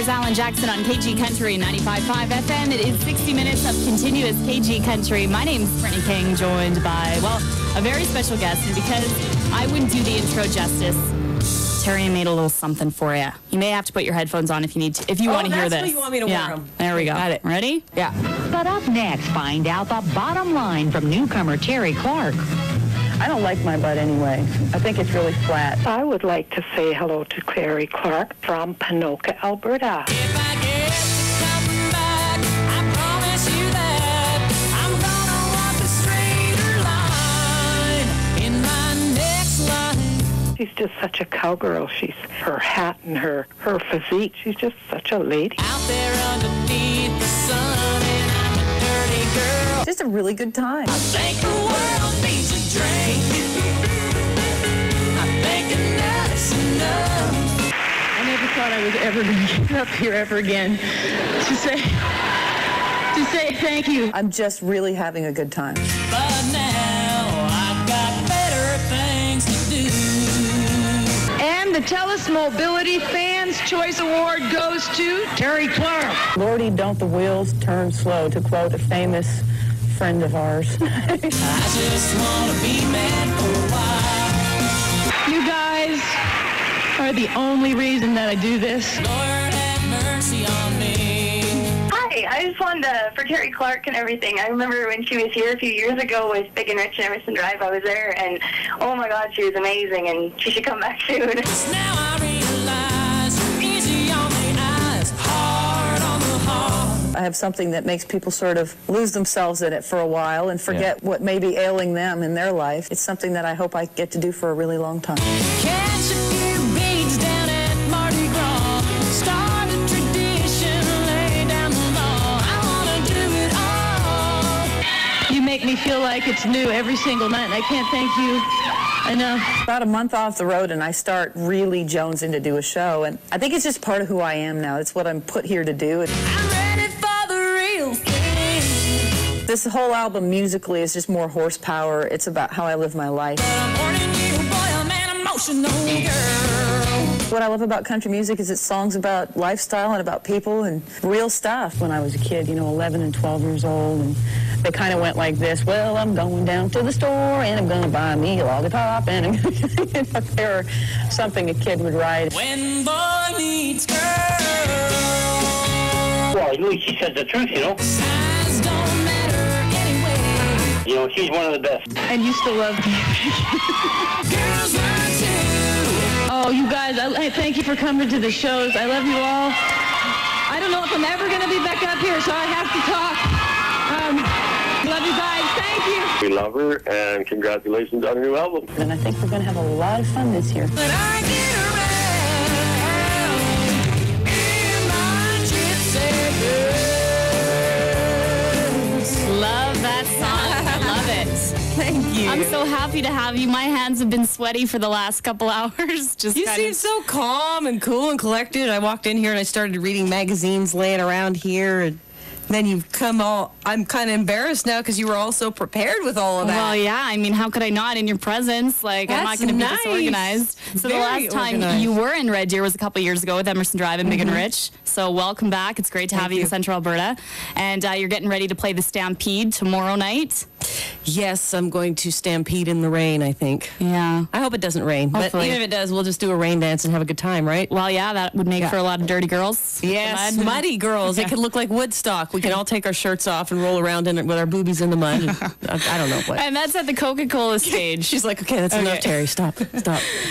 There's Alan Jackson on KG Country 95.5 FM. It is 60 minutes of continuous KG Country. My name's Brittany King, joined by, well, a very special guest. And because I wouldn't do the intro justice, Terri made a little something for you. You may have to put your headphones on if you need to, if you want to hear this. That's what you want me to wear them. There we go. Got it. Ready? Yeah. But up next, find out the bottom line from newcomer Terri Clark. I don't like my butt anyway. I think it's really flat. I would like to say hello to Terri Clark from Ponoka, Alberta. If I get to come back, I promise you that I'm gonna walk the straighter line in my next life. She's just such a cowgirl. She's her hat and her physique. She's just such a lady. Out there underneath the sun, and I'm a dirty girl. Just a really good time. I think the world needs a drink. I think enough's enough. I never thought I was ever going to get up here ever again to say thank you. I'm just really having a good time. But now I've got better things to do. And the TELUS Mobility Fans Choice Award goes to Terri Clark. Lordy, don't the wheels turn slow, to quote a famous friend of ours. I just want to be man for a while. You guys are the only reason that I do this. Lord have mercy on me. Hi, I just wanted to, for Terri Clark and everything. I remember when she was here a few years ago with Big and Rich and Emerson Drive, I was there, and oh my God, she was amazing, and she should come back soon. Now I realize, easy on the eyes, hard on the heart. I have something that makes people sort of lose themselves in it for a while and forget what may be ailing them in their life. It's something that I hope I get to do for a really long time. Catch a few beads down at Mardi Gras. Start a tradition, lay down the law. I want to do it all. You make me feel like it's new every single night, and I can't thank you enough. About a month off the road and I start really jonesing to do a show, and I think it's just part of who I am now. It's what I'm put here to do. I'm ready for the real thing. This whole album musically is just more horsepower. It's about how I live my life. But I'm warning you, boy, I'm an emotional girl. What I love about country music is it's songs about lifestyle and about people and real stuff. When I was a kid, 11 and 12 years old, and they kind of went like this. Well, I'm going down to the store and I'm going to buy me a lollipop, and they're something a kid would write. When boy meets girl. Well, she said the truth, Size don't matter anyway. She's one of the best. And you still love me. Girls are too. Oh, you guys, I thank you for coming to the shows. I love you all. I don't know if I'm ever going to be back up here, so I have to talk. Love you guys. Thank you. We love her, and congratulations on her new album. And I think we're going to have a lot of fun this year. But I get around in my gypsy blues. Love that song. I love it. Thank you. I'm so happy to have you. My hands have been sweaty for the last couple hours. You seem so calm and cool and collected. I walked in here and I started reading magazines laying around here, and then you've come all... I'm kind of embarrassed now because you were all so prepared with all of that. Well, yeah. I mean, how could I not in your presence? I'm not going to be disorganized. So Very the last time organized. you were in Red Deer was a couple years ago with Emerson Drive and Big and Rich. So welcome back. It's great to have you in Central Alberta. And you're getting ready to play the Stampede tomorrow night. Yes, I'm going to Stampede in the rain, I think. Yeah. I hope it doesn't rain. Hopefully. But even if it does, we'll just do a rain dance and have a good time, right? Well, yeah, that would make for a lot of dirty girls. Yes, Mud. muddy girls. It could look like Woodstock. We can all take our shirts off and roll around in it with our boobies in the mud. I don't know what. And that's at the Coca-Cola stage. She's like, okay, that's enough, Terri. Stop.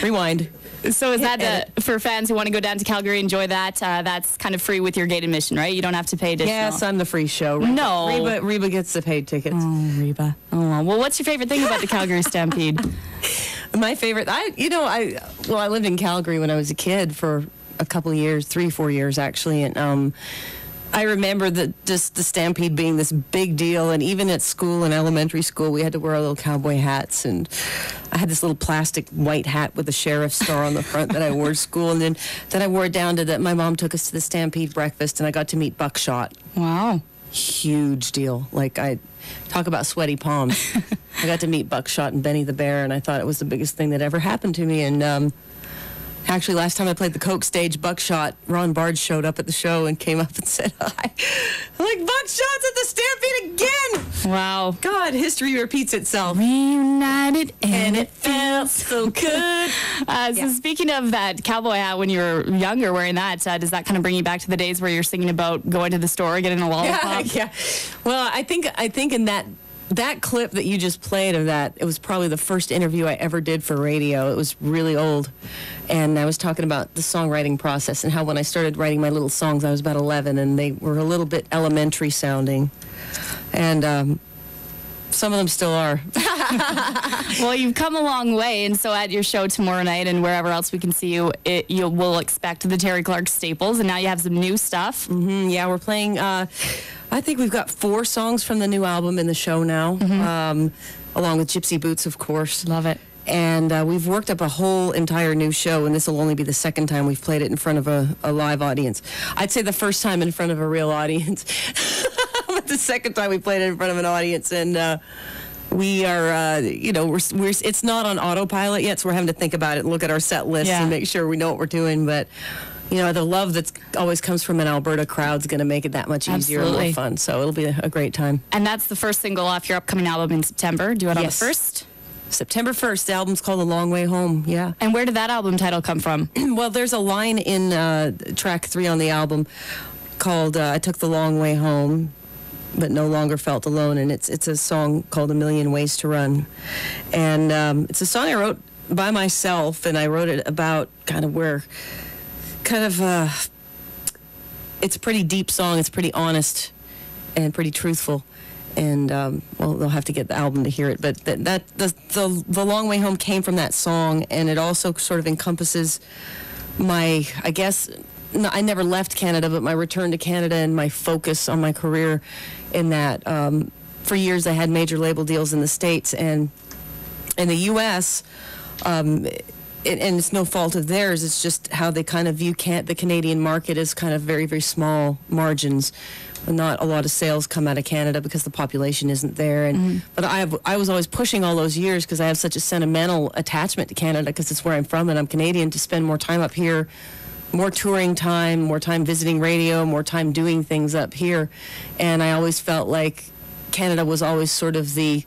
Rewind. So is that for fans who want to go down to Calgary, enjoy that? That's kind of free with your gate admission, right? You don't have to pay additional. Yes, I'm the free show. Reba. No. Reba gets the paid tickets. Oh, Reba. Oh, well, what's your favorite thing about the Calgary Stampede? My favorite, I lived in Calgary when I was a kid for a couple of years, 3-4 years actually, and I remember just the Stampede being this big deal, and even at school, in elementary school, we had to wear our little cowboy hats, and I had this little plastic white hat with a sheriff's star on the front that I wore to school, and then I wore it down to my mom took us to the Stampede breakfast, and I got to meet Buckshot. Wow. Huge deal. I talk about sweaty palms. I got to meet Buckshot and Benny the Bear, and I thought it was the biggest thing that ever happened to me, and Actually, last time I played the Coke stage, Buckshot, Ron Bard showed up at the show and came up and said hi. I'm like, Buckshot's at the Stampede again! Wow. God, history repeats itself. Reunited and it felt so good. So speaking of that cowboy hat when you were younger wearing that, does that kind of bring you back to the days where you're singing about going to the store, getting a lollipop? Yeah. Well, I think in that clip that you just played of that, it was probably the first interview I ever did for radio. It was really old. And I was talking about the songwriting process and how when I started writing my little songs, I was about 11, and they were a little bit elementary sounding. And some of them still are. Well, you've come a long way, and so at your show tomorrow night and wherever else we can see you, you will expect the Terri Clark staples, and now you have some new stuff. Mm-hmm, yeah, we're playing... I think we've got 4 songs from the new album in the show now, along with Gypsy Boots, of course. Love it. And we've worked up a whole entire new show, and this will only be the second time we've played it in front of a live audience. I'd say the first time in front of a real audience, but the second time we played it in front of an audience. And we are, it's not on autopilot yet, so we're having to think about it and look at our set list and make sure we know what we're doing. But the love that always comes from an Alberta crowd's going to make it that much easier and more fun. So it'll be a great time. And that's the first single off your upcoming album in September. Do it on the 1st? September 1st. The album's called A Long Way Home, yeah. And where did that album title come from? Well, there's a line in track 3 on the album called I Took the Long Way Home, but no longer felt alone. And it's a song called A Million Ways to Run. And it's a song I wrote by myself, and I wrote it about it's a pretty deep song. It's pretty honest and pretty truthful. And, they'll have to get the album to hear it. But the Long Way Home came from that song, and it also sort of encompasses I never left Canada, but my return to Canada and my focus on my career in that. For years, I had major label deals in the States, and in the U.S., and it's no fault of theirs. It's just how they kind of view the Canadian market as kind of very, very small margins. Not a lot of sales come out of Canada because the population isn't there. And but I was always pushing all those years because I have such a sentimental attachment to Canada because it's where I'm from and I'm Canadian, to spend more time up here, more touring time, more time visiting radio, more time doing things up here. And I always felt like Canada was always sort of the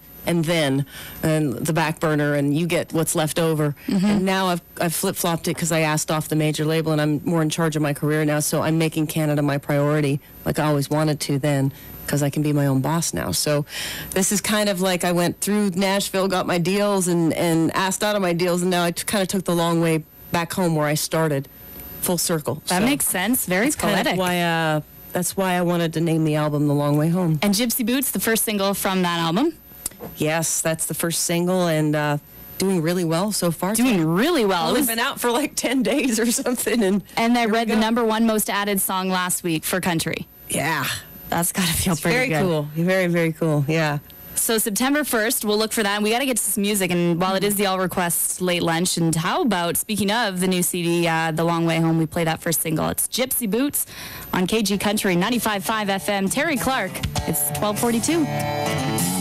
back burner, and you get what's left over. And now I've flip-flopped it because I asked off the major label, and I'm more in charge of my career now, so I'm making Canada my priority like I always wanted to then, because I can be my own boss now. So this is kind of like I went through Nashville, got my deals, and asked out of my deals, and now I kind of took the long way back home where I started, full circle. That makes sense. Very poetic. That's why I wanted to name the album The Long Way Home. And Gypsy Boots, the first single from that album? Yes, that's the first single, and doing really well so far. Doing really well. It's been out for like 10 days or something. And I read the #1 most added song last week for country. Yeah. That's got to feel pretty good. Very cool. Very, very cool. Yeah. So September 1st, we'll look for that. And we got to get to some music. And while it is the All Request Late Lunch, and how about, speaking of the new CD, The Long Way Home, we play that first single. It's Gypsy Boots on KG Country 95.5 FM. Terri Clark. It's 12:42.